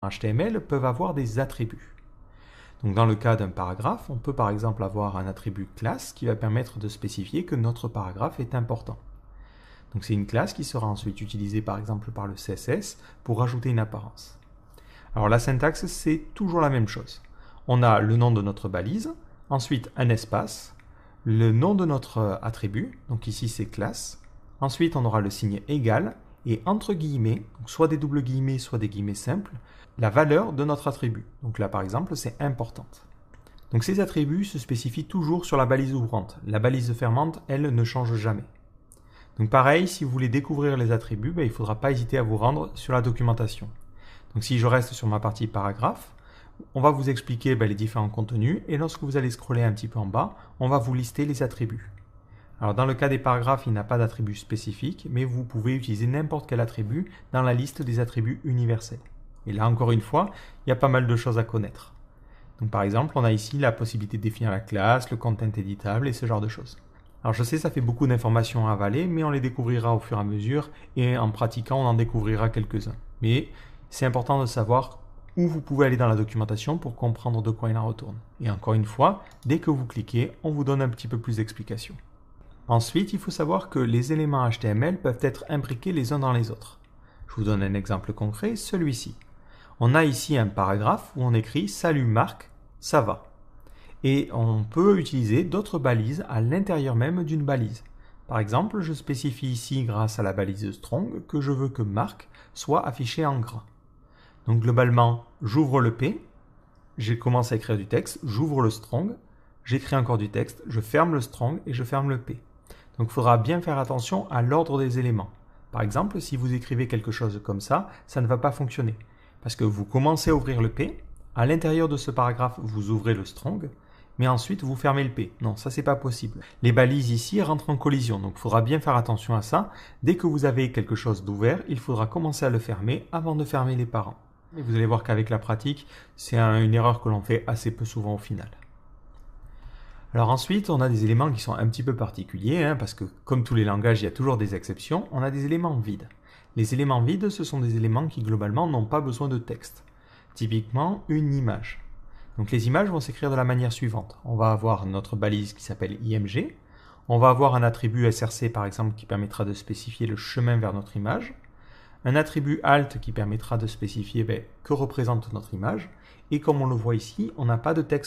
HTML peuvent avoir des attributs. Donc dans le cas d'un paragraphe, on peut par exemple avoir un attribut classe qui va permettre de spécifier que notre paragraphe est important. Donc c'est une classe qui sera ensuite utilisée par exemple par le CSS pour ajouter une apparence. Alors la syntaxe, c'est toujours la même chose. On a le nom de notre balise, ensuite un espace, le nom de notre attribut, donc ici c'est classe, ensuite on aura le signe égal, et entre guillemets, donc soit des doubles guillemets, soit des guillemets simples, la valeur de notre attribut. Donc là par exemple c'est importante. Donc ces attributs se spécifient toujours sur la balise ouvrante. La balise fermante, elle, ne change jamais. Donc pareil, si vous voulez découvrir les attributs, il ne faudra pas hésiter à vous rendre sur la documentation. Donc si je reste sur ma partie paragraphe, on va vous expliquer les différents contenus et lorsque vous allez scroller un petit peu en bas, on va vous lister les attributs. Alors dans le cas des paragraphes, il n'y a pas d'attribut spécifique, mais vous pouvez utiliser n'importe quel attribut dans la liste des attributs universels. Et là encore une fois, il y a pas mal de choses à connaître. Donc par exemple, on a ici la possibilité de définir la classe, le content éditable et ce genre de choses. Alors je sais, ça fait beaucoup d'informations à avaler, mais on les découvrira au fur et à mesure et en pratiquant, on en découvrira quelques-uns. Mais c'est important de savoir où vous pouvez aller dans la documentation pour comprendre de quoi il en retourne. Et encore une fois, dès que vous cliquez, on vous donne un petit peu plus d'explications. Ensuite, il faut savoir que les éléments HTML peuvent être imbriqués les uns dans les autres. Je vous donne un exemple concret, celui-ci. On a ici un paragraphe où on écrit « Salut Marc, ça va ». Et on peut utiliser d'autres balises à l'intérieur même d'une balise. Par exemple, je spécifie ici, grâce à la balise strong, que je veux que Marc soit affiché en gras. Donc globalement, j'ouvre le P, je commence à écrire du texte, j'ouvre le strong, j'écris encore du texte, je ferme le strong et je ferme le P. Donc il faudra bien faire attention à l'ordre des éléments. Par exemple, si vous écrivez quelque chose comme ça ne va pas fonctionner. Parce que vous commencez à ouvrir le P, à l'intérieur de ce paragraphe, vous ouvrez le strong, mais ensuite vous fermez le P. Non, ça c'est pas possible. Les balises ici rentrent en collision, donc il faudra bien faire attention à ça. Dès que vous avez quelque chose d'ouvert, il faudra commencer à le fermer avant de fermer les parents. Et vous allez voir qu'avec la pratique, c'est une erreur que l'on fait assez peu souvent au final. Alors ensuite, on a des éléments qui sont un petit peu particuliers, parce que comme tous les langages, il y a toujours des exceptions. On a des éléments vides. Les éléments vides, ce sont des éléments qui globalement n'ont pas besoin de texte. Typiquement, une image. Donc les images vont s'écrire de la manière suivante. On va avoir notre balise qui s'appelle IMG. On va avoir un attribut SRC par exemple qui permettra de spécifier le chemin vers notre image. Un attribut alt qui permettra de spécifier que représente notre image. Et comme on le voit ici, on n'a pas de texte